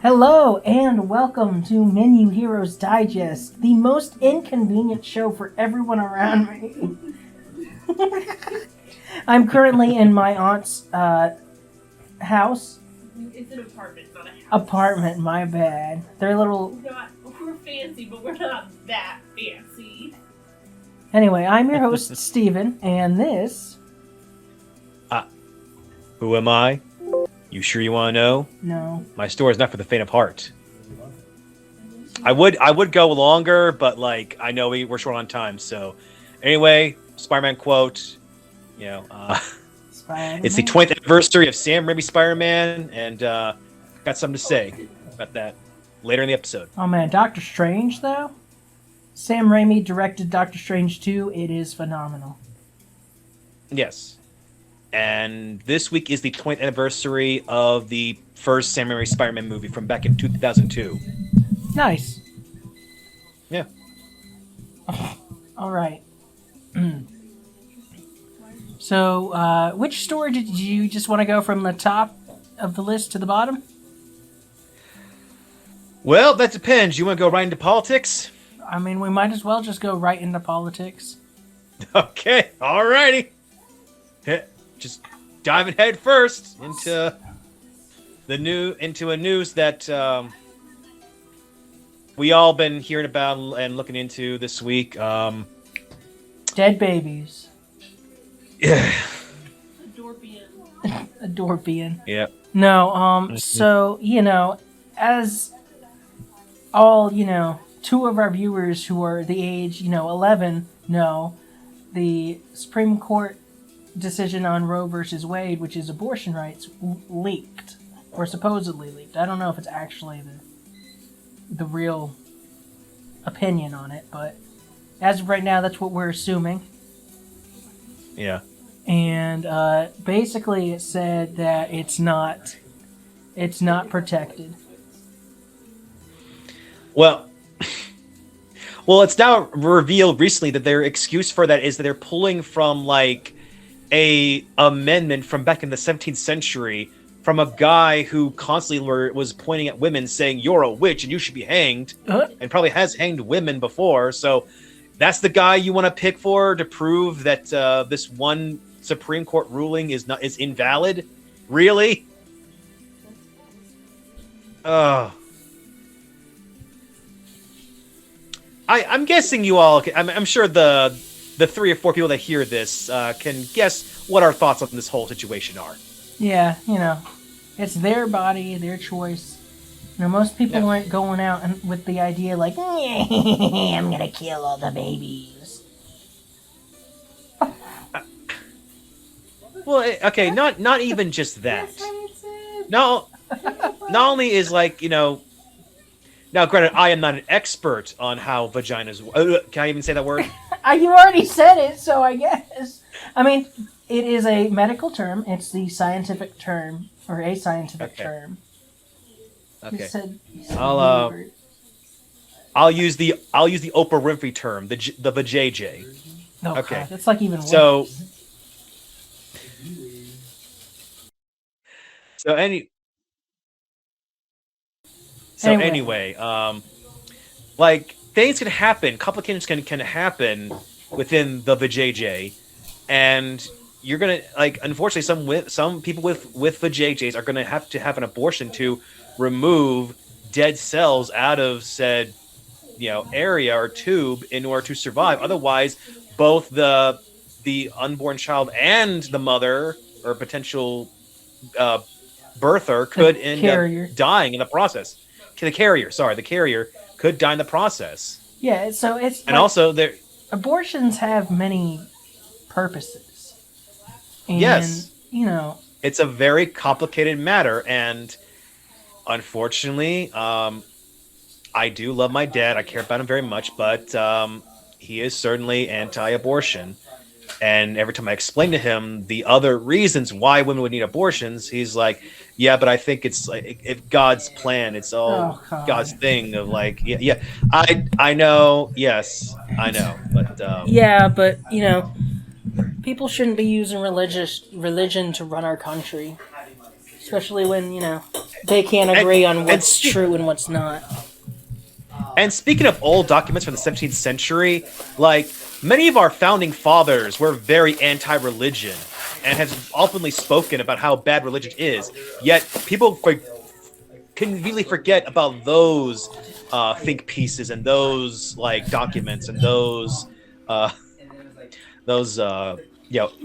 Hello and welcome to Menu Heroes Digest, the most inconvenient show for everyone around me. I'm currently in my aunt's house. It's an apartment, not a house. Apartment, my bad. They're little... We're fancy, but we're not that fancy. Anyway, I'm your host, Steven, and this... Who am I? You sure you want to know? No. My story is not for the faint of heart. I would go longer, but I know we're short on time. So, anyway, Spider-Man quote. Spider-Man. It's the 20th anniversary of Sam Raimi's Spider-Man, and got something to say about that later in the episode. Oh man, Doctor Strange though. Sam Raimi directed Doctor Strange 2. It is phenomenal. Yes. And this week is the 20th anniversary of the first Sam Raimi Spider-Man movie from back in 2002. Nice. Yeah. All right. So, which story did you just want to go from the top of the list to the bottom? Well, that depends. You want to go right into politics? I mean, we might as well just go right into politics. Okay, alrighty. Just diving head first into a news that we all been hearing about and looking into this week. Dead babies. Yeah. A Dorpian. Yeah. No, so, as all, two of our viewers who are the age, 11 know, the Supreme Court decision on Roe versus Wade, which is abortion rights, leaked, or supposedly leaked. I don't know if it's actually the real opinion on it, but as of right now, that's what we're assuming. Yeah. And basically, it said that it's not protected. Well, it's now revealed recently that their excuse for that is that they're pulling from a amendment from back in the 17th century from a guy who constantly was pointing at women saying you're a witch and you should be hanged, and probably has hanged women before. So that's the guy you want to pick for to prove that this one Supreme Court ruling is invalid? Really? I'm guessing you all. I'm sure the 3 or 4 people that hear this can guess what our thoughts on this whole situation are. Yeah, it's their body, their choice. Most people aren't going out with the idea I'm gonna kill all the babies. Well, okay, not even just that. No, not only is now, granted, I am not an expert on how vaginas. Can I even say that word? You already said it, so I guess. I mean, it is a medical term. It's the scientific term, or a scientific term. Okay. You said I'll use the Oprah Winfrey term, the vajayjay. Oh, okay, God, that's even worse. Anyway, things can happen, complications can happen within the vajayjay, and you're gonna unfortunately some people with vajayjays are gonna have to have an abortion to remove dead cells out of said area or tube in order to survive. Otherwise, both the unborn child and the mother or potential birther could end up dying in the process. The carrier could die in the process. Yeah, so it's and also abortions have many purposes. And, yes, it's a very complicated matter, and unfortunately, I do love my dad. I care about him very much, but he is certainly anti-abortion. And every time I explain to him the other reasons why women would need abortions, he's like, yeah, but I think it's if God's plan. It's all God's thing of yeah. I know. Yes, I know. But yeah, but people shouldn't be using religion to run our country. especially when they can't agree on what's speak- true and what's not. And speaking of old documents from the 17th century, like many of our founding fathers were very anti-religion and have openly spoken about how bad religion is. Yet people conveniently forget about those think pieces and those like documents and those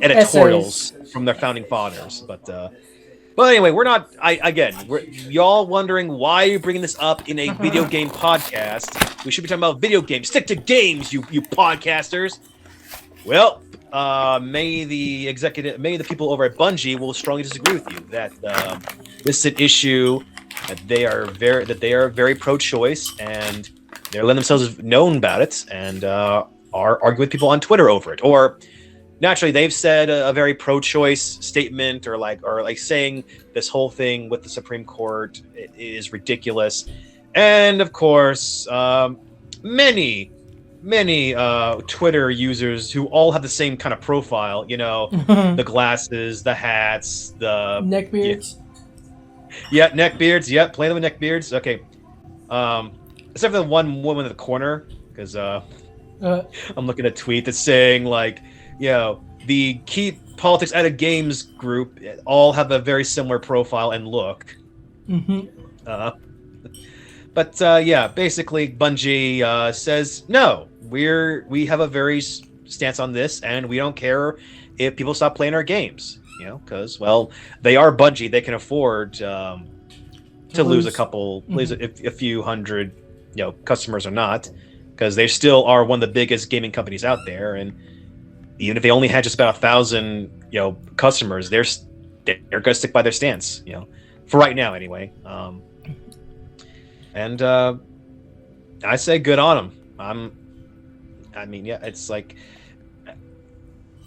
editorials from their founding fathers. But anyway, we're not. Y'all wondering why you're bringing this up in a video game podcast? We should be talking about video games. Stick to games, you podcasters. Well, may the people over at Bungie will strongly disagree with you that this is an issue that they are very pro-choice and they're letting themselves known about it and are arguing with people on Twitter over it. Or naturally, they've said a very pro-choice statement or saying this whole thing with the Supreme Court is ridiculous. And of course, many Twitter users who all have the same kind of profile, the glasses, the hats, the neckbeards. Yeah, neckbeards. Yeah, play them with neckbeards. Okay. Except for the one woman in the corner, because I'm looking at a tweet that's saying the Keep Politics Out of Games group all have a very similar profile and look. Basically, Bungie says no. We have a very stance on this, and we don't care if people stop playing our games. Because they are Bungie, they can afford to lose a few hundred, customers or not, because they still are one of the biggest gaming companies out there, and even if they only had just about 1,000, customers, they're gonna stick by their stance, for right now anyway. And I say good on them. It's like,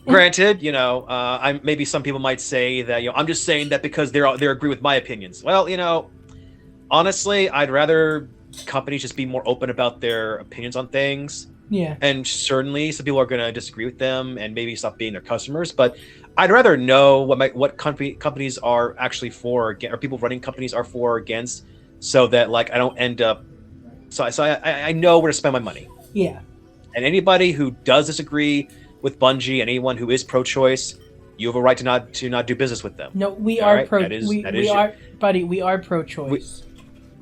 granted, maybe some people might say that I'm just saying that because they agree with my opinions. Well, honestly, I'd rather companies just be more open about their opinions on things. Yeah. And certainly some people are going to disagree with them and maybe stop being their customers. But I'd rather know what companies are actually for, or people running companies are for or against, so that I don't end up. So I know where to spend my money. Yeah. And anybody who does disagree with Bungie and anyone who is pro-choice, you have a right to not do business with them. No, we are we are pro-choice.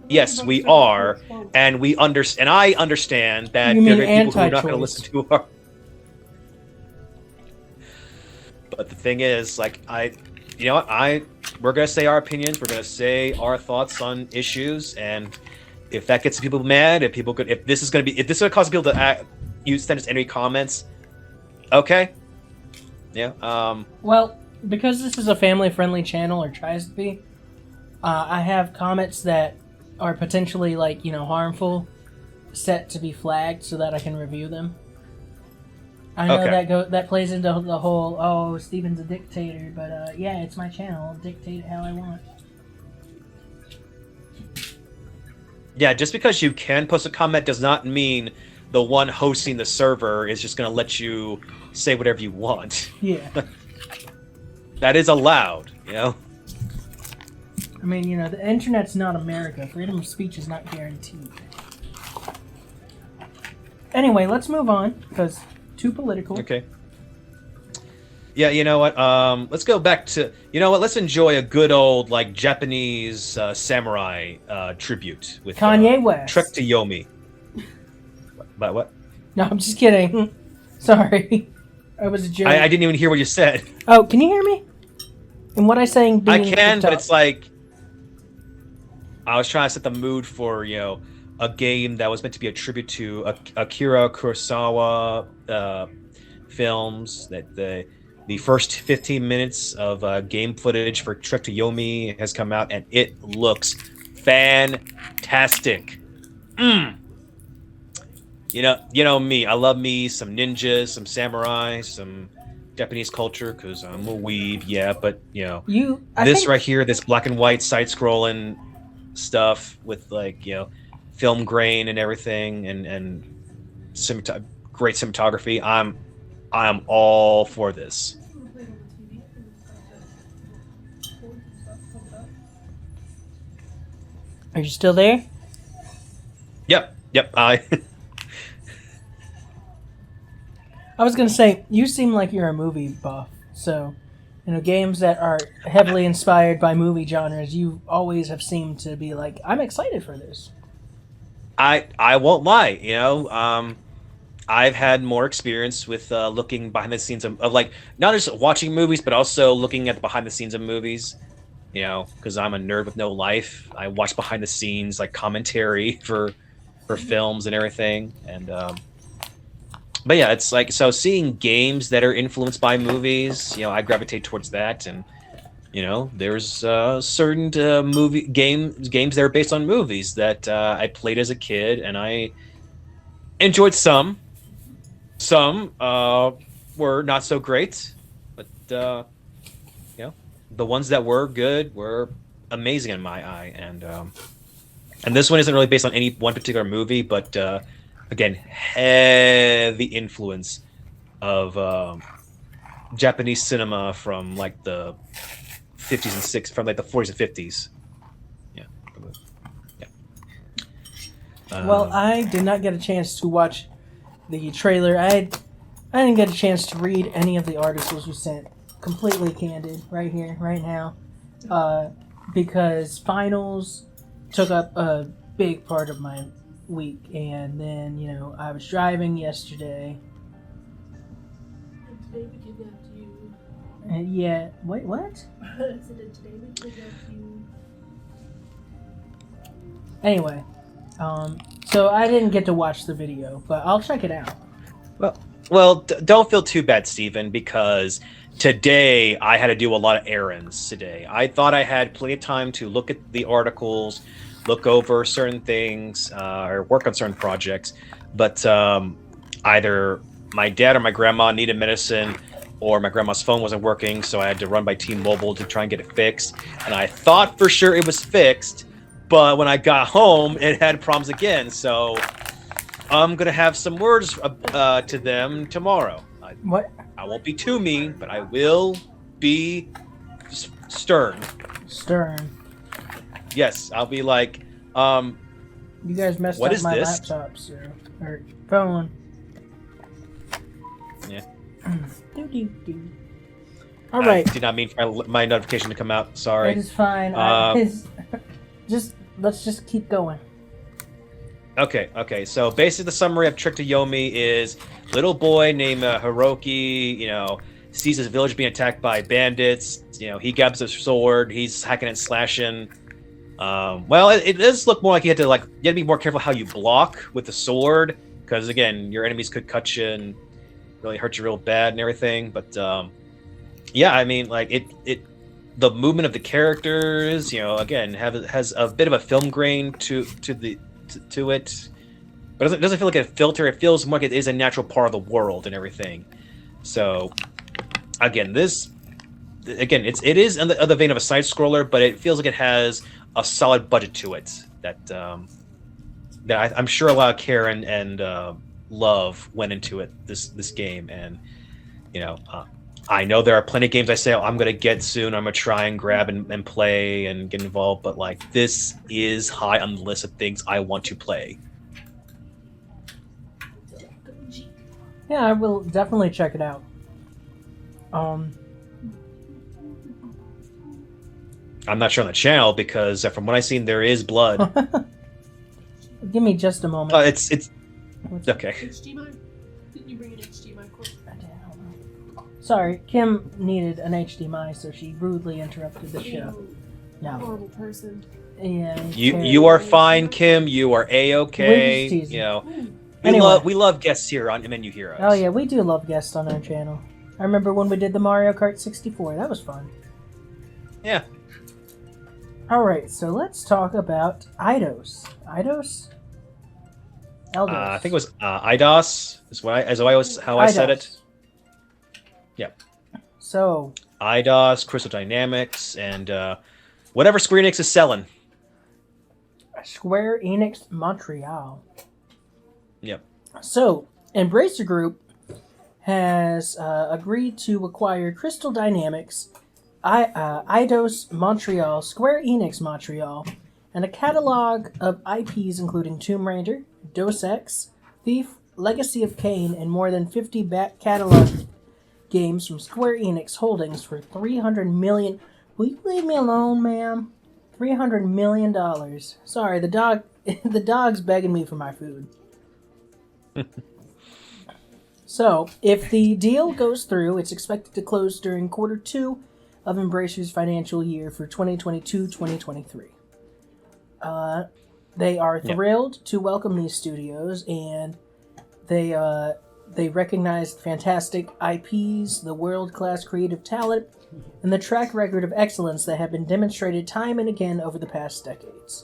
Yes, we are, and I understand that there are people who are not going to listen to our. But the thing is, we're going to say our opinions, we're going to say our thoughts on issues, and if that gets people mad, if this is going to cause people to send us any comments, okay, yeah. Well, because this is a family-friendly channel, or tries to be, I have comments that are potentially harmful set to be flagged so that I can review them. I know that plays into the whole Steven's a dictator, but yeah, it's my channel. I'll dictate it how I want. Yeah, just because you can post a comment does not mean the one hosting the server is just going to let you say whatever you want. Yeah. That is allowed, I mean, the internet's not America. Freedom of speech is not guaranteed. Anyway, let's move on, because too political. Okay. Yeah, you know what? Let's go back to... You know what? Let's enjoy a good old, Japanese samurai tribute with Kanye West. Trek to Yomi. What? No, I'm just kidding. Sorry. I was a joke. I didn't even hear what you said. Oh, can you hear me? And what I saying? I can, but it's I was trying to set the mood for, a game that was meant to be a tribute to Akira Kurosawa films. That the first 15 minutes of game footage for Trek to Yomi has come out, and it looks fantastic. You know me. I love me some ninjas, some samurai, some Japanese culture, because I'm a weeb. Yeah, but right here, this black and white side-scrolling stuff with film grain and everything, and great cinematography. I'm all for this. Are you still there? Yep. I was gonna say you seem like you're a movie buff, so games that are heavily inspired by movie genres, you always have seemed to be like, I'm excited for this. I won't lie. I've had more experience with looking behind the scenes of like not just watching movies, but also looking at the behind the scenes of movies. Because I'm a nerd with no life. I watch behind the scenes like commentary for films and everything. And but yeah, it's like so seeing games that are influenced by movies. I gravitate towards that, and there's certain games that are based on movies that I played as a kid, and I enjoyed some. Some were not so great, but the ones that were good were amazing in my eye, and this one isn't really based on any one particular movie, but again, heavy influence of Japanese cinema from like the 50s and 60s, from like the 40s and 50s. Yeah. Well, I did not get a chance to watch the trailer. I didn't get a chance to read any of the articles you sent. Completely candid, right here, right now, because finals took up a big part of my week, and then I was driving yesterday. And today we kidnapped you. Yeah. Wait, what? I said that today we kidnapped you. Anyway, so I didn't get to watch the video, but I'll check it out. Well, don't feel too bad, Steven, because today I had to do a lot of errands today. I thought I had plenty of time to look at the articles, look over certain things, or work on certain projects, but either my dad or my grandma needed medicine, or my grandma's phone wasn't working, so I had to run by T-Mobile to try and get it fixed. And I thought for sure it was fixed, but when I got home, it had problems again. So I'm gonna have some words to them tomorrow. What? I won't be too mean, but I will be stern. Stern. Yes, I'll be like, you guys messed what up is my this? laptop, sir. Or phone. Yeah. All right. I did not mean for my notification to come out. Sorry. It is fine. Let's just keep going. Okay. So basically, the summary of Trick to Yomi is little boy named Hiroki. Sees his village being attacked by bandits. He grabs a sword. He's hacking and slashing. Well, it does look more like you have to be more careful how you block with the sword, because again, your enemies could cut you and really hurt you real bad and everything. But yeah, I mean, like the movement of the characters, again, has a bit of a film grain to it, but it doesn't feel like a filter. It feels more like it is a natural part of the world and everything. So again, it is in the vein of a side scroller, but it feels like it has a solid budget to it that I'm sure a lot of care and love went into it. This game, and I know there are plenty of games I say I'm gonna get soon. I'm gonna try and grab and play and get involved, but like this is high on the list of things I want to play. Yeah, I will definitely check it out. I'm not sure on the channel because from what I've seen, there is blood. Give me just a moment. It's okay. HDMI? Didn't you bring an HDMI cord? Sorry, Kim needed an HDMI, so she rudely interrupted the show. No. Horrible person. Yeah. You are fine, Kim. You are a-okay. We're just teasing. We love guests here on Menu Heroes. Oh yeah, we do love guests on our channel. I remember when we did the Mario Kart 64. That was fun. Yeah. All right, so let's talk about Eidos. Eidos? Eldos. I think it was IDOS. Is how I said it. Yep. So. IDOS, Crystal Dynamics, and whatever Square Enix is selling. Square Enix Montreal. Yep. So, Embracer Group has agreed to acquire Crystal Dynamics, Eidos Montreal, Square Enix Montreal, and a catalog of IPs including Tomb Raider, Deus Ex, Thief, Legacy of Kain, and more than 50 back catalog games from Square Enix Holdings for $300 million. Will you leave me alone, ma'am? $300 million. Sorry, the dog's begging me for my food. So, if the deal goes through, it's expected to close during quarter 2 of Embracer's financial year for 2022-2023. They are thrilled to welcome these studios, and they recognize the fantastic IPs, the world-class creative talent, and the track record of excellence that have been demonstrated time and again over the past decades.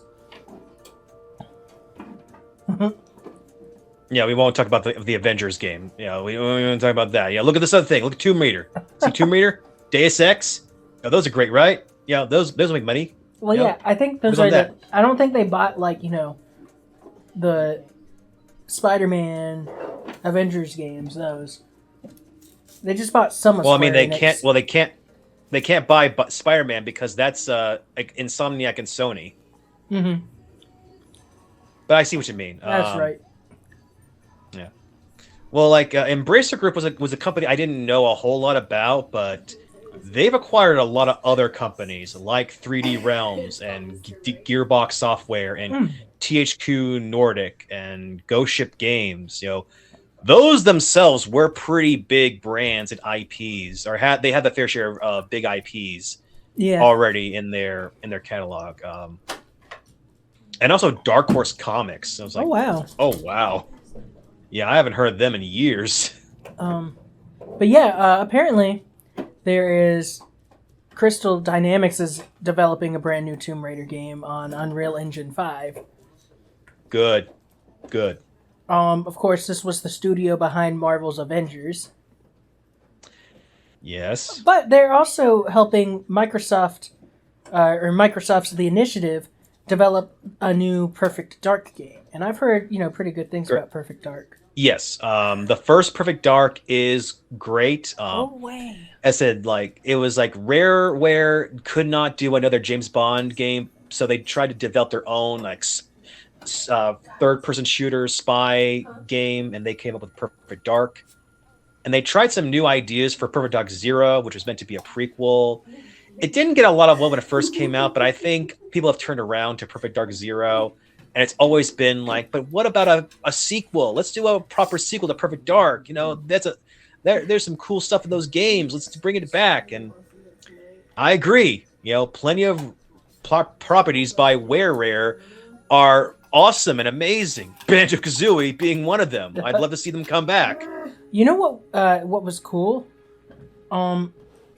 Yeah, we won't talk about the Avengers game. Yeah, we won't talk about that. Yeah, look at this other thing. Look at Tomb Raider. See Tomb Raider? Deus Ex? Oh, those are great, right? Yeah, those make money. Well, yeah, I think those are the... I don't think they bought, like, the Spiderman, Avengers games, those. They just bought some of Well, I mean, Square Enix. they can't buy Spider-Man because that's like Insomniac and Sony. Mm-hmm. But I see what you mean. That's right. Yeah. Well, like Embracer Group was a company I didn't know a whole lot about, but they've acquired a lot of other companies like 3D Realms and Gearbox Software and THQ Nordic and Ghost Ship Games. Those themselves were pretty big brands and IPs, or they had the fair share of big IPs already in their catalog. And also Dark Horse Comics. I was like, oh wow, yeah, I haven't heard of them in years. But yeah, apparently there is Crystal Dynamics is developing a brand new Tomb Raider game on Unreal Engine 5. Good. Of course, this was the studio behind Marvel's Avengers. Yes. But they're also helping Microsoft, or Microsoft's The Initiative, develop a new Perfect Dark game. And I've heard, pretty good things about Perfect Dark. Yes. The first Perfect Dark is great. No way. I said, it was Rareware could not do another James Bond game, so they tried to develop their own, third-person shooter spy game, and they came up with Perfect Dark. And they tried some new ideas for Perfect Dark Zero, which was meant to be a prequel. It didn't get a lot of love when it first came out, but I think people have turned around to Perfect Dark Zero, and it's always been but what about a sequel? Let's do a proper sequel to Perfect Dark. There's some cool stuff in those games. Let's bring it back. And I agree. Plenty of properties by Rare are awesome and amazing. Banjo-Kazooie being one of them. I'd love to see them come back. You know what was cool?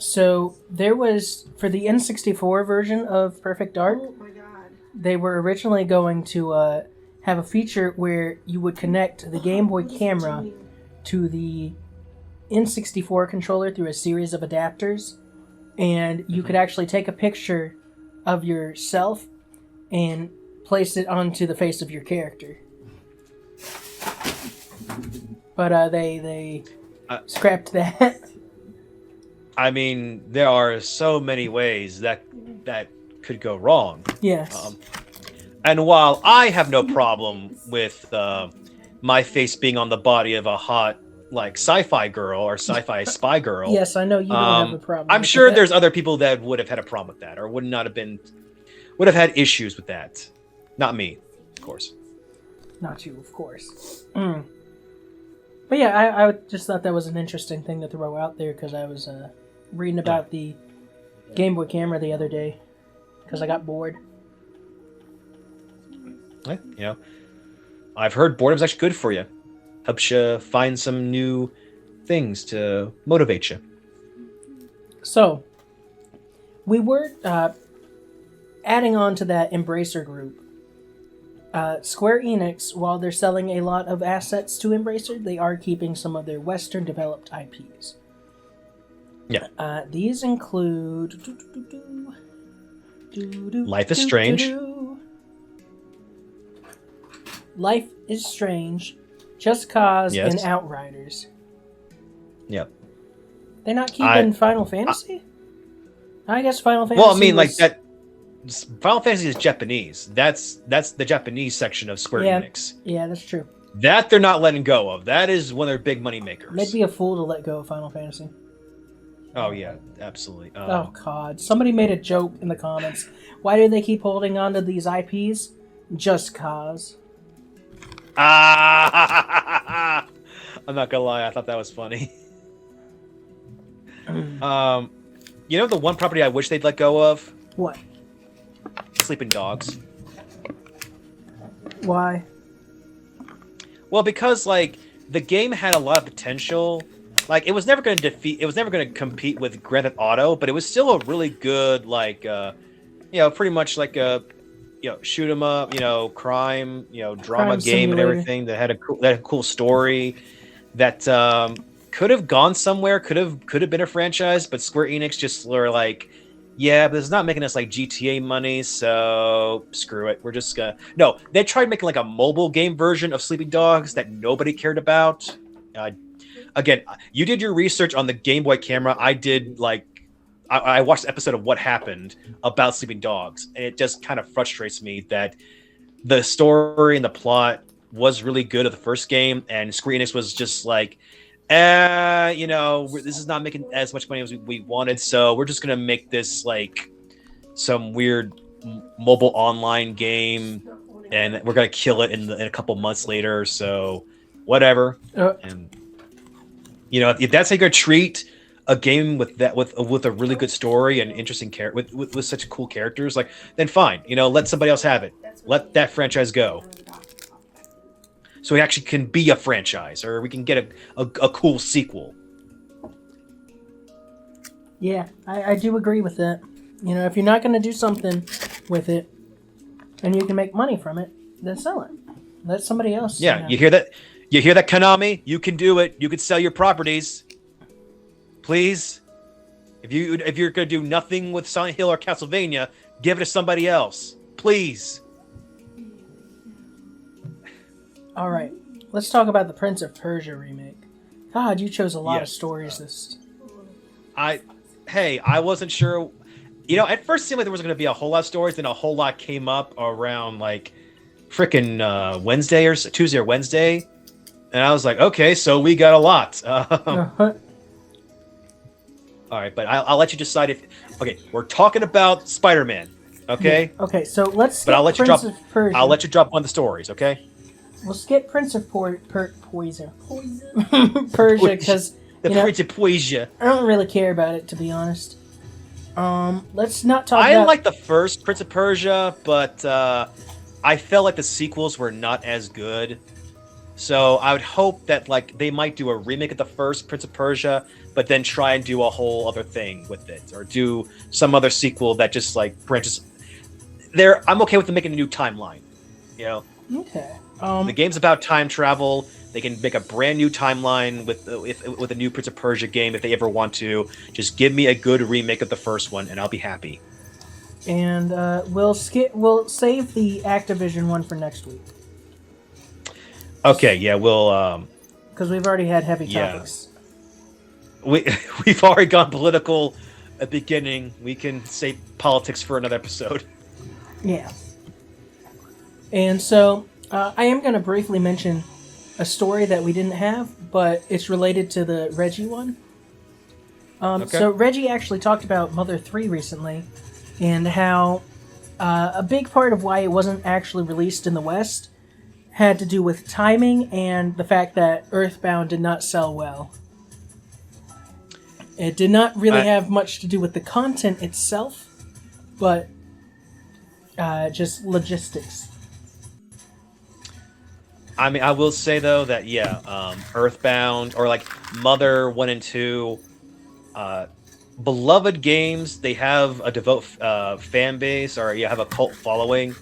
So there was, for the N64 version of Perfect Dark, they were originally going to have a feature where you would connect the Game Boy camera to the N64 controller through a series of adapters, and you could actually take a picture of yourself and place it onto the face of your character. But they scrapped that. I mean, there are so many ways that could go wrong. Yes. And while I have no problem with my face being on the body of a hot sci-fi girl or sci-fi spy girl, yes, I know you don't have a problem. I'm sure there's other people that would have had a problem with that, or would have had issues with that. Not me, of course. Not you, of course. But yeah, I just thought that was an interesting thing to throw out there because I was reading about the Game Boy camera the other day because I got bored. I've heard boredom's actually good for you. Helps you find some new things to motivate you. So, we were adding on to that Embracer group. Square Enix, while they're selling a lot of assets to Embracer, they are keeping some of their Western-developed IPs. Yeah. These include... Life is Strange. Life is Strange, Just Cause, and Outriders. Yep. They're not keeping Final Fantasy? I guess Final Fantasy Well, I mean, was... that Final Fantasy is Japanese. That's the Japanese section of Square Enix. Yeah, that's true. That they're not letting go of. That is one of their big money makers. They'd be a fool to let go of Final Fantasy. Oh yeah, absolutely. Oh God! Somebody made a joke in the comments. Why do they keep holding on to these IPs? Just cause. I'm not gonna lie. I thought that was funny. You know the one property I wish they'd let go of? What? Sleeping Dogs. Why? Well, because like the game had a lot of potential. Like it was never going to compete with Grand Theft Auto, but it was still a really good pretty much like a shoot 'em up, crime, drama Crime game and simulator. everything that had a cool story that could have gone somewhere, could have been a franchise, but Square Enix just were like, yeah, but it's not making us like GTA money, so screw it. We're just gonna... No, they tried making like a mobile game version of Sleeping Dogs that nobody cared about. Again, you did your research on the Game Boy camera. I did I watched the episode of What Happened about Sleeping Dogs, and it just kind of frustrates me that the story and the plot was really good of the first game, and Square Enix was just like, this is not making as much money as we wanted, so we're just gonna make this like some weird mobile online game, and we're gonna kill it in a couple months later. So whatever. And if that's how you're gonna treat a game with a really good story and interesting with such cool characters, like, then fine. Let somebody else have it. Let that franchise go. So it actually can be a franchise, or we can get a cool sequel. Yeah, I do agree with that. If you're not going to do something with it, and you can make money from it, then sell it. Let somebody else. Yeah, you hear that? You hear that, Konami? You can do it. You can sell your properties. Please. If you're going to do nothing with Silent Hill or Castlevania, give it to somebody else. Please. All right, let's talk about the Prince of Persia remake. God, you chose a lot of stories this. I wasn't sure. At first it seemed like there was going to be a whole lot of stories, then a whole lot came up around like freaking Wednesday or Tuesday or Wednesday, and I was like, okay, so we got a lot. All right, but I'll let you decide if. Okay, we're talking about Spider-Man. Okay. Yeah. Okay, so let's. But I'll let you drop. Persia. I'll let you drop one of the stories. Okay. We'll skip Prince of Persia because The Prince of Persia. I don't really care about it, to be honest. Let's not talk. I about... like the first Prince of Persia, but I felt like the sequels were not as good. So I would hope that they might do a remake of the first Prince of Persia, but then try and do a whole other thing with it, or do some other sequel that just branches. I'm okay with them making a new timeline. Okay. The game's about time travel. They can make a brand new timeline with a new Prince of Persia game if they ever want to. Just give me a good remake of the first one, and I'll be happy. And we'll save the Activision one for next week. Okay, yeah, we'll. Because we've already had heavy topics. We've already gone political at the beginning. We can save politics for another episode. Yeah. And so I am going to briefly mention a story that we didn't have, but it's related to the Reggie one. Okay. So Reggie actually talked about Mother 3 recently, and how a big part of why it wasn't actually released in the West had to do with timing and the fact that Earthbound did not sell well. It did not really have much to do with the content itself, but just logistics. I mean, I will say though that Earthbound or Mother 1 and 2, beloved games. They have a devout fan base, or have a cult following,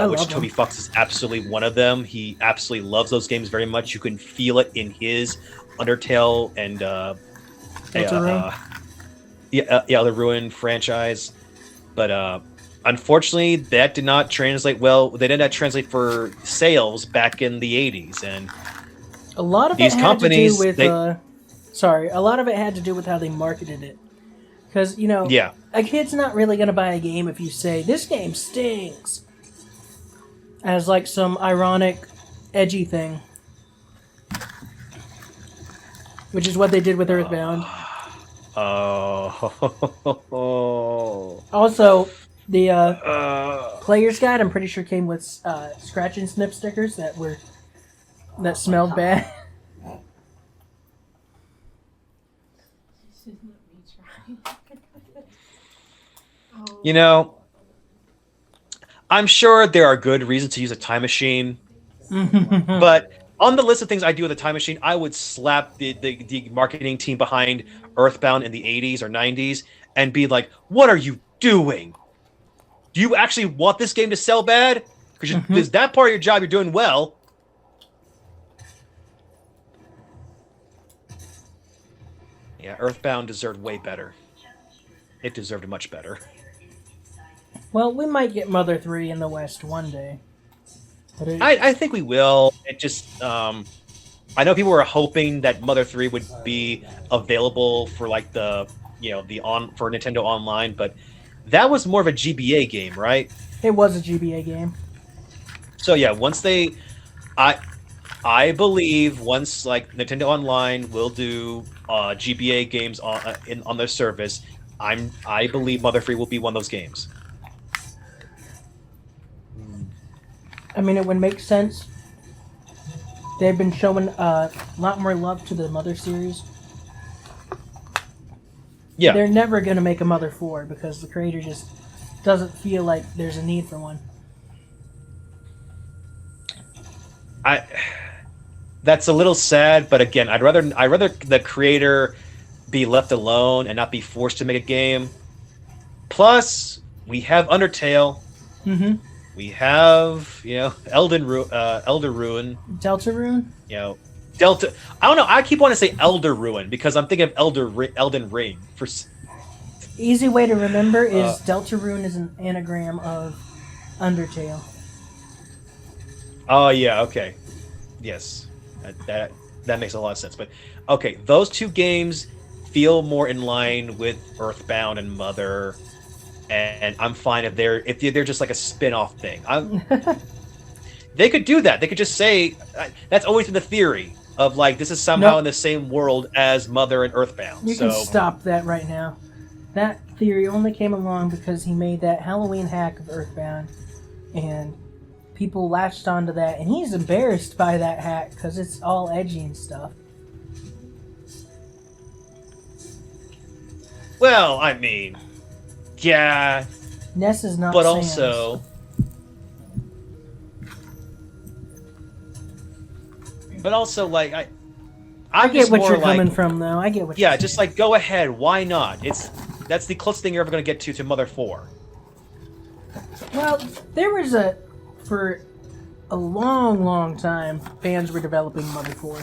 which Toby Fox is absolutely one of them. He absolutely loves those games very much. You can feel it in his Undertale and the Ruin franchise, but unfortunately, that did not translate well. They did not translate for sales back in the 80s, and a lot of these it had companies, to do with. A lot of it had to do with how they marketed it, Because, you know, Yeah. a kid's not really going to buy a game if you say, this game stinks. As, like, some ironic, edgy thing. Which is what they did with Earthbound. Oh. Also, the player's guide, I'm pretty sure, came with scratch and snip stickers that smelled bad. You know, I'm sure there are good reasons to use a time machine, but on the list of things I do with a time machine, I would slap the marketing team behind Earthbound in the 80s or 90s and be like, what are you doing? Do you actually want this game to sell bad? Because that part of your job you're doing well. Yeah, Earthbound deserved way better. It deserved much better. Well, we might get Mother 3 in the West one day. But I think we will. It just I know people were hoping that Mother 3 would be available for like for Nintendo Online, but that was more of a GBA game, right? It was a GBA game. So yeah, I believe once like Nintendo Online will do GBA games on their service, I believe Mother 3 will be one of those games. I mean, it would make sense. They've been showing a lot more love to the Mother series. Yeah. They're never going to make a Mother 4 because the creator just doesn't feel like there's a need for one. That's a little sad, but again, I'd rather the creator be left alone and not be forced to make a game. Plus, we have Undertale. Mm-hmm. We have, Elder Ruin. Deltarune? Delta. I don't know. I keep wanting to say Elder Ruin because I'm thinking of Elden Ring. Easy way to remember is Deltarune is an anagram of Undertale. Oh yeah. Okay. Yes. That makes a lot of sense. But okay, those two games feel more in line with Earthbound and Mother. And I'm fine if they're just like a spin-off thing. They could do that. They could just say that's always been the theory of like this is somehow in the same world as Mother and Earthbound. You can stop that right now. That theory only came along because he made that Halloween hack of Earthbound, and people latched onto that, and he's embarrassed by that hack because it's all edgy and stuff. Well, I mean. Yeah, Ness is not. But Sans. also, like I get what you're coming from, though. I get what. Yeah, just like go ahead. Why not? That's the closest thing you're ever going to get to Mother 4. Well, there was for a long, long time, fans were developing Mother 4,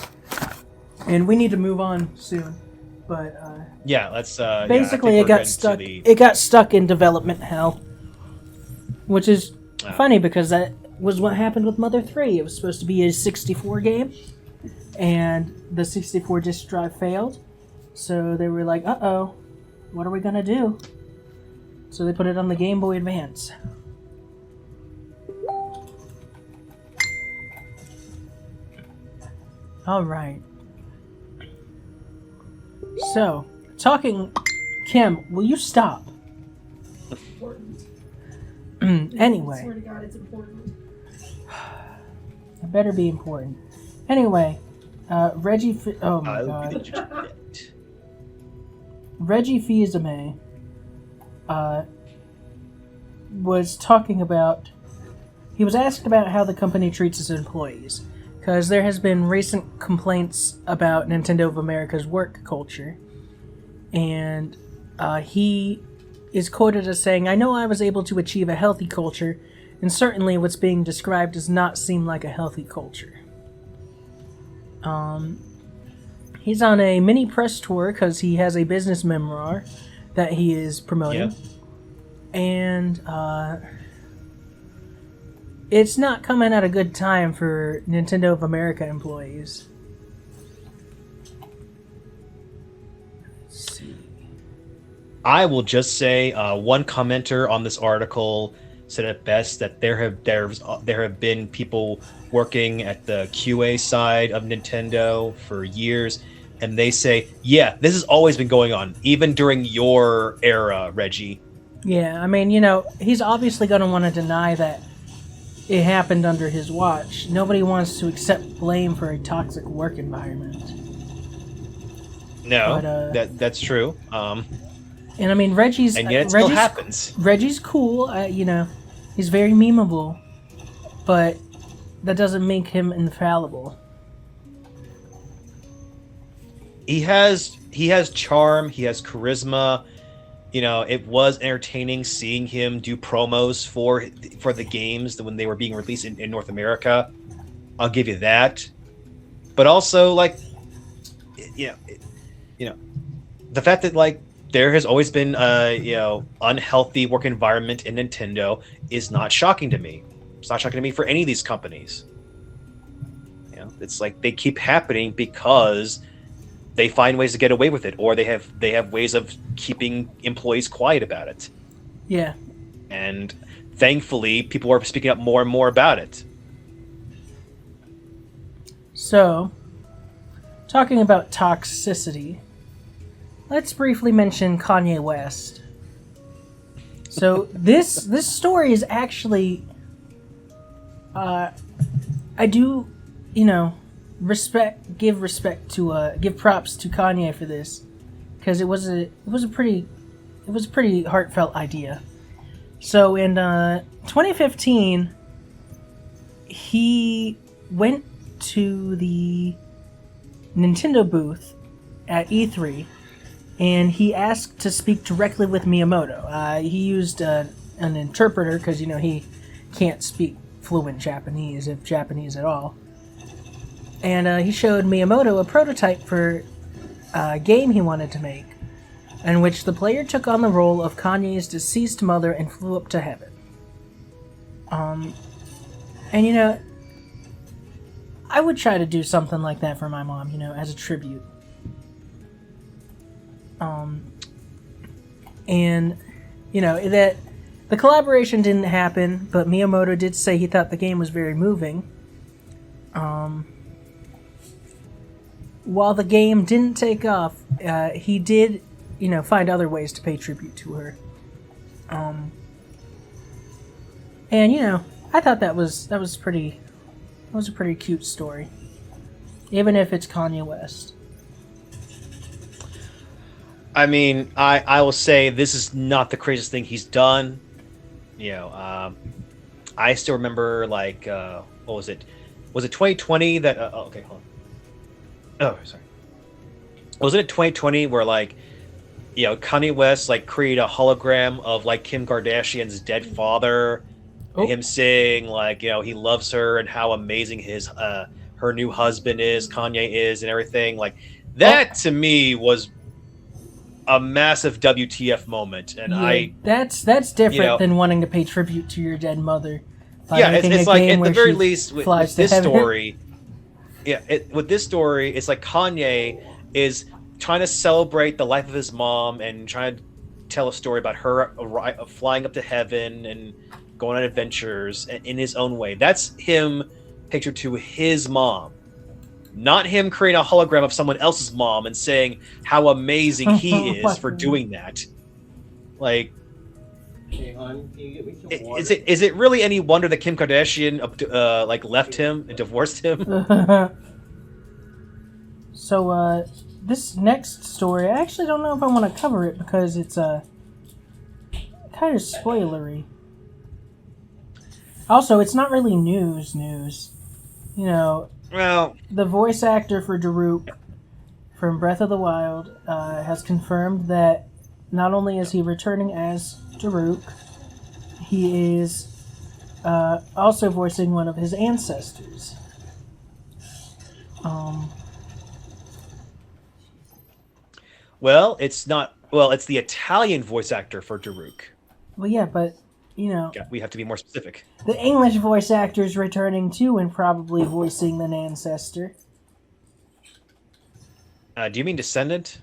and we need to move on soon. But yeah, let's. Basically, it got stuck. It got stuck in development hell, which is funny because that was what happened with Mother 3. It was supposed to be a 64 game, and the 64 disk drive failed. So they were like, "Uh-oh, what are we gonna do?" So they put it on the Game Boy Advance. All right. So, Kim, will you stop? Important. Anyway. I swear to God, it's important. It better be important. Anyway, Reggie... oh my God. Reggie Fils-Aimé was talking about... He was asked about how the company treats its employees. Because there has been recent complaints about Nintendo of America's work culture. And he is quoted as saying, "I know I was able to achieve a healthy culture, and certainly what's being described does not seem like a healthy culture." He's on a mini press tour because he has a business memoir that he is promoting. Yeah. And it's not coming at a good time for Nintendo of America employees. Let's see. I will just say one commenter on this article said it best that there have been people working at the QA side of Nintendo for years, and they say, yeah, this has always been going on, even during your era, Reggie. Yeah, I mean, he's obviously going to want to deny that it happened under his watch. Nobody wants to accept blame for a toxic work environment. No, But, that's true. And I mean, Reggie's and yet it still Reggie's happens. Reggie's cool. He's very memeable, but that doesn't make him infallible. He has charm. He has charisma. It was entertaining seeing him do promos for the games when they were being released in North America. I'll give you that. But also, like, the fact that, like, there has always been unhealthy work environment in Nintendo is not shocking to me. It's not shocking to me for any of these companies. It's like they keep happening because they find ways to get away with it, or they have ways of keeping employees quiet about it. Yeah. And thankfully, people are speaking up more and more about it. So, talking about toxicity, let's briefly mention Kanye West. So this story is actually, I do, give props to Kanye for this, because it was a pretty heartfelt idea. So in 2015, he went to the Nintendo booth at E3, and he asked to speak directly with Miyamoto. He used an interpreter because he can't speak fluent Japanese, if Japanese at all. And he showed Miyamoto a prototype for a game he wanted to make, in which the player took on the role of Kanye's deceased mother and flew up to heaven. And I would try to do something like that for my mom, as a tribute. And that the collaboration didn't happen, but Miyamoto did say he thought the game was very moving. While the game didn't take off, he did, find other ways to pay tribute to her. And I thought that was a pretty cute story, even if it's Kanye West. I mean, I will say this is not the craziest thing he's done. I still remember, like, what was it? Was it 2020 that? Okay, hold on. Oh, sorry. Was it 2020 where, like, Kanye West, like, created a hologram of, like, Kim Kardashian's dead father, and him saying, like, he loves her and how amazing her new husband is, Kanye is, and everything. Like, that to me was a massive WTF moment, and that's different than wanting to pay tribute to your dead mother. It's like, at the very least with this story. With this story, it's like Kanye is trying to celebrate the life of his mom and trying to tell a story about her flying up to heaven and going on adventures in his own way. That's him pictured to his mom. Not him creating a hologram of someone else's mom and saying how amazing he is for doing that. Like, Hey, hon, can you get me some water? is it really any wonder that Kim Kardashian like left him and divorced him? So this next story, I actually don't know if I want to cover it because it's kind of spoilery. Also, it's not really news. Well, the voice actor for Daruk from Breath of the Wild has confirmed that not only is he returning as Daruk, he is also voicing one of his ancestors. Well, it's not. Well, it's the Italian voice actor for Daruk. Well, yeah, but We have to be more specific. the English voice actor is returning too and probably voicing an ancestor. Do you mean Descendant?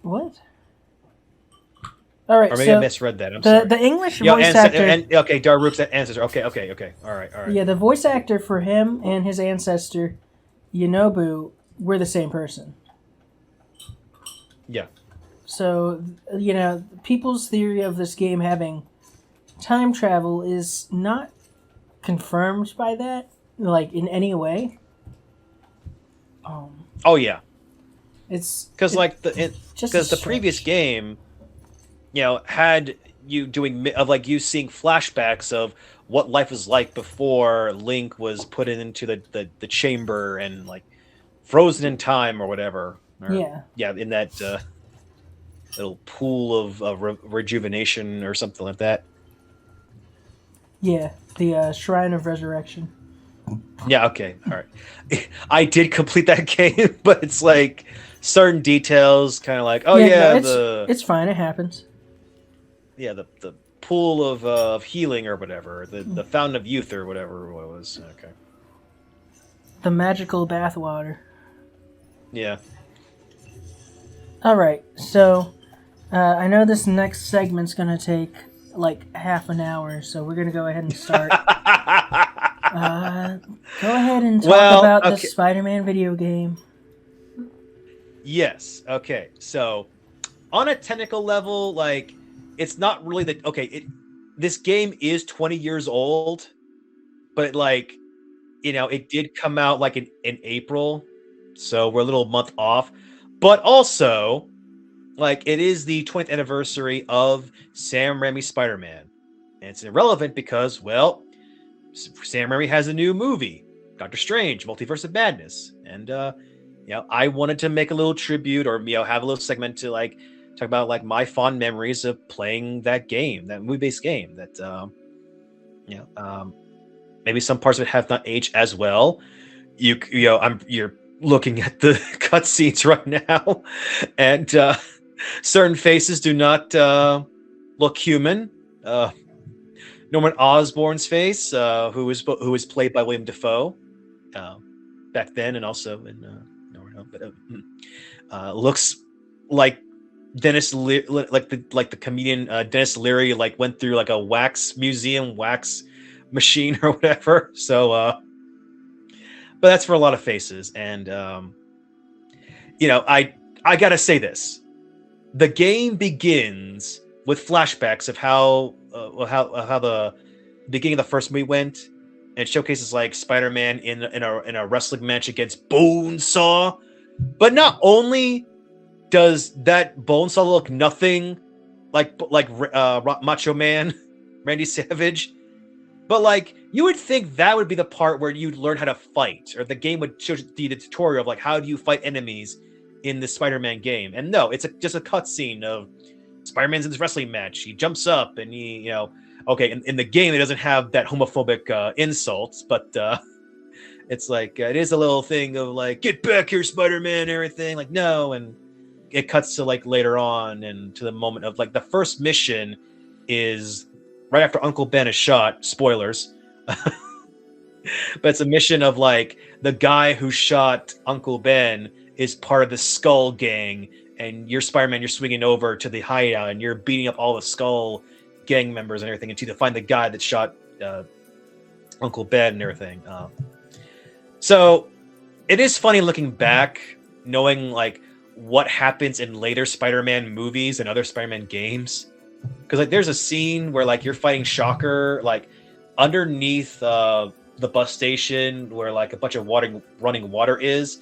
What? All right, Or maybe so I misread that. I'm sorry. the English Yeah, voice actor. okay, Daruk's ancestor. Okay. All right. Yeah, the voice actor for him and his ancestor, Yonobu, were the same person. Yeah. So, people's theory of this game having time travel is not confirmed by that, like, in any way. Oh yeah. It's Because just because a the previous stretch. game, had you you seeing flashbacks of what life was like before Link was put into the chamber and like frozen in time or whatever. Or, Yeah. in that little pool of rejuvenation or something like that. Yeah, the Shrine of Resurrection. Yeah. Okay. All right. I did complete that game, but it's like certain details, kind of like, oh yeah, no, it's fine. It happens. the pool of healing or whatever, the fountain of youth or whatever it was. Okay. The magical bathwater. Yeah. All right, so I know this next segment's gonna take like half an hour, so we're gonna go ahead and start. Go ahead and talk about the Spider-Man video game. Yes. Okay. So, on a technical level, like, it's not really this game is 20 years old, but it did come out like in April, so we're a little month off. But also, like, it is the 20th anniversary of Sam Raimi's Spider-Man, and it's irrelevant because, well, Sam Raimi has a new movie, Doctor Strange: Multiverse of Madness, and I wanted to make a little tribute or have a little segment to like talk about like my fond memories of playing that game, that movie-based game. That maybe some parts of it have not aged as well. You're looking at the cutscenes right now, and certain faces do not look human. Norman Osborn's face, who was played by William Dafoe back then, and also in looks like Dennis like the comedian Dennis Leary went through like a wax machine or whatever. So, but that's for a lot of faces, and I gotta say this: the game begins with flashbacks of how the beginning of the first movie went, and it showcases like Spider-Man in a wrestling match against Bonesaw. But not only does that Bonesaw look nothing like Macho Man Randy Savage, but like you would think that would be the part where you'd learn how to fight, or the game would show the tutorial of like how do you fight enemies in the Spider-Man game. And no, it's just a cutscene of Spider-Man's in this wrestling match. He jumps up and he, in the game it doesn't have that homophobic insults, but it's like it is a little thing of like, get back here, Spider-Man, and everything. Like, no, and it cuts to like later on and to the moment of like the first mission is right after Uncle Ben is shot. Spoilers. But it's a mission of like the guy who shot Uncle Ben is part of the Skull Gang, and you're Spider-Man, you're swinging over to the hideout and you're beating up all the Skull Gang members and everything until you find the guy that shot Uncle Ben and everything. So it is funny looking back, knowing like what happens in later Spider-Man movies and other Spider-Man games. Because like there's a scene where like you're fighting Shocker like underneath the bus station where like a bunch of running water is,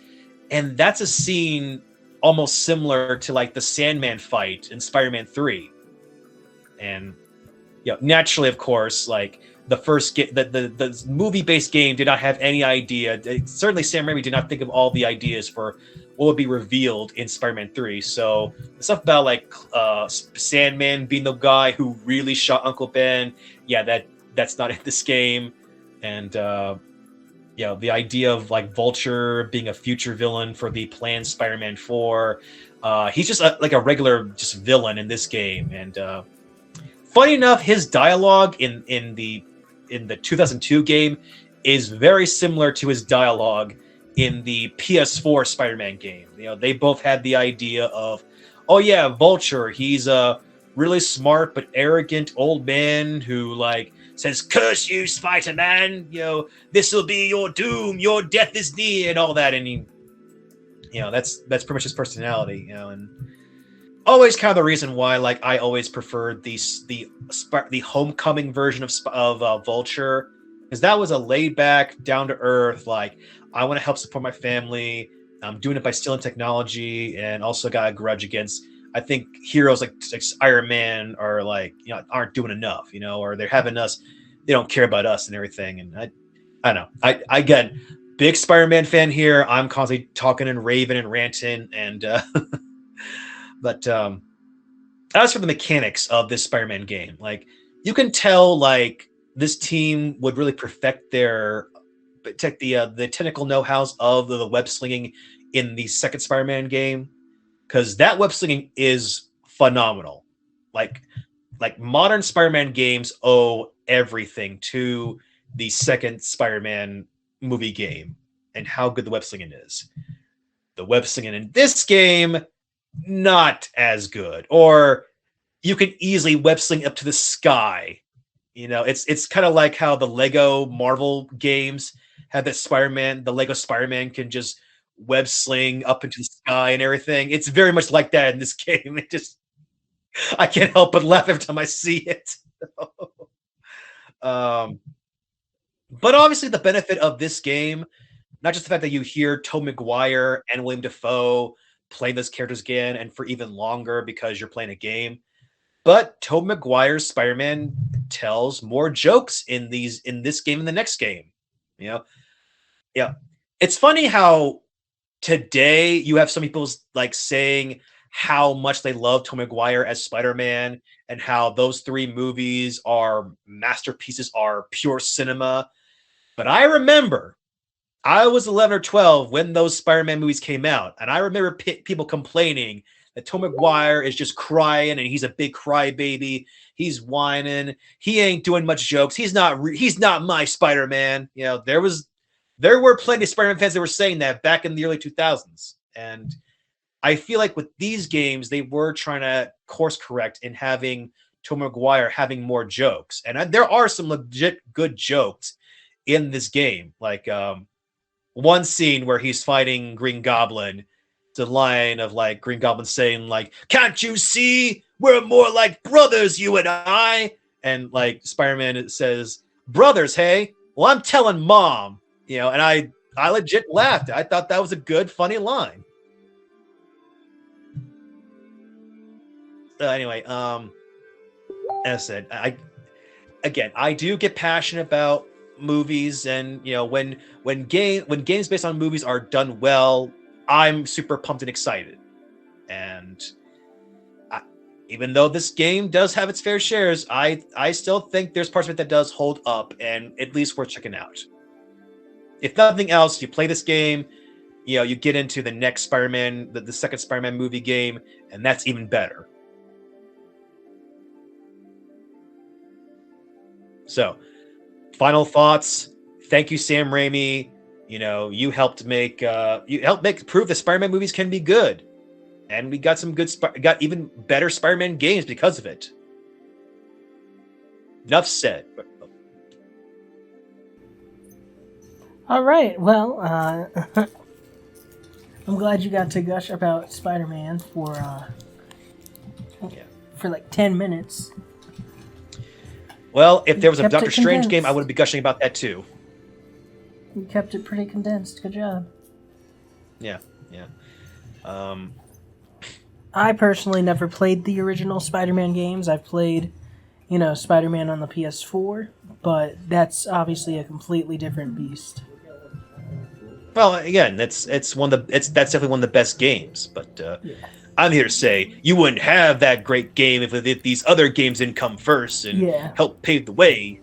and that's a scene almost similar to like the Sandman fight in Spider-Man 3. And naturally, of course, like the first the movie-based game did not have any idea. Certainly Sam Raimi did not think of all the ideas for what would be revealed in Spider-Man 3. So the stuff about like Sandman being the guy who really shot Uncle Ben, that's not in this game. And the idea of like Vulture being a future villain for the planned Spider-Man 4. He's just like a regular just villain in this game. And funny enough, his dialogue in the 2002 game is very similar to his dialogue in the PS4 Spider-Man game. They both had the idea of, oh yeah, Vulture, he's a really smart but arrogant old man who like says, "Curse you, Spider-Man! This will be your doom. Your death is near," and all that. And that's pretty much his personality. And always kind of the reason why like I always preferred the Homecoming version of Vulture, because that was a laid back, down to earth, like I want to help support my family. I'm doing it by stealing technology, and also got a grudge against. I think heroes like Iron Man are like aren't doing enough, or they're having us. They don't care about us and everything. And I don't know. I get big Spider-Man fan here. I'm constantly talking and raving and ranting, and but as for the mechanics of this Spider-Man game, like you can tell, like this team would really protect the technical know-hows of the web slinging in the second Spider-Man game, because that web slinging is phenomenal. Like modern Spider-Man games owe everything to the second Spider-Man movie game and how good the web slinging is. The web slinging in this game, not as good, or you can easily web sling up to the sky. It's kind of like how the Lego Marvel games have that Spider-Man, the Lego Spider-Man can just web sling up into the sky and everything. It's very much like that in this game. I can't help but laugh every time I see it. But obviously the benefit of this game, not just the fact that you hear Tobey Maguire and William Dafoe playing those characters again and for even longer because you're playing a game, but Tobey Maguire's Spider-Man tells more jokes in this game and the next game. Yeah. It's funny how today you have some people like saying how much they love Tobey Maguire as Spider-Man and how those three movies are masterpieces, are pure cinema. But I remember I was 11 or 12 when those Spider-Man movies came out, and I remember people complaining that Tobey Maguire is just crying and he's a big crybaby. He's whining. He ain't doing much jokes. He's not my Spider-Man. There were plenty of Spider-Man fans that were saying that back in the early 2000s. And I feel like with these games, they were trying to course correct in having Tobey Maguire having more jokes. And there are some legit good jokes in this game. Like one scene where he's fighting Green Goblin, the line of like Green Goblin saying like, "Can't you see? We're more like brothers, you and I." And like Spider-Man says, "Brothers, hey? Well, I'm telling Mom." And I legit laughed. I thought that was a good, funny line. Anyway, as I said, I do get passionate about movies, and when games based on movies are done well, I'm super pumped and excited. And even though this game does have its fair shares, I still think there's parts of it that does hold up and at least worth checking out. If nothing else, you play this game, you get into the next Spider-Man, the second Spider-Man movie game, and that's even better. So, final thoughts. Thank you, Sam Raimi. You helped prove that Spider-Man movies can be good, and we got got even better Spider-Man games because of it. Enough said. All right. Well, I'm glad you got to gush about Spider-Man for like 10 minutes. Well, if there was a Doctor Strange game, I would be gushing about that too. You kept it pretty condensed. Good job. Yeah. I personally never played the original Spider-Man games. I've played, Spider-Man on the PS4, but that's obviously a completely different beast. Well, again, that's definitely one of the best games. But I'm here to say you wouldn't have that great game if these other games didn't come first and help pave the way.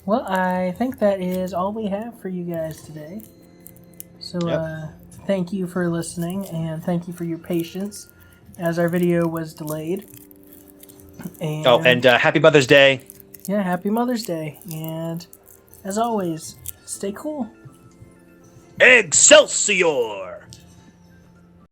Well, I think that is all we have for you guys today. So, thank you for listening, and thank you for your patience as our video was delayed. And Happy Mother's Day. Yeah, Happy Mother's Day. And as always, stay cool. Excelsior!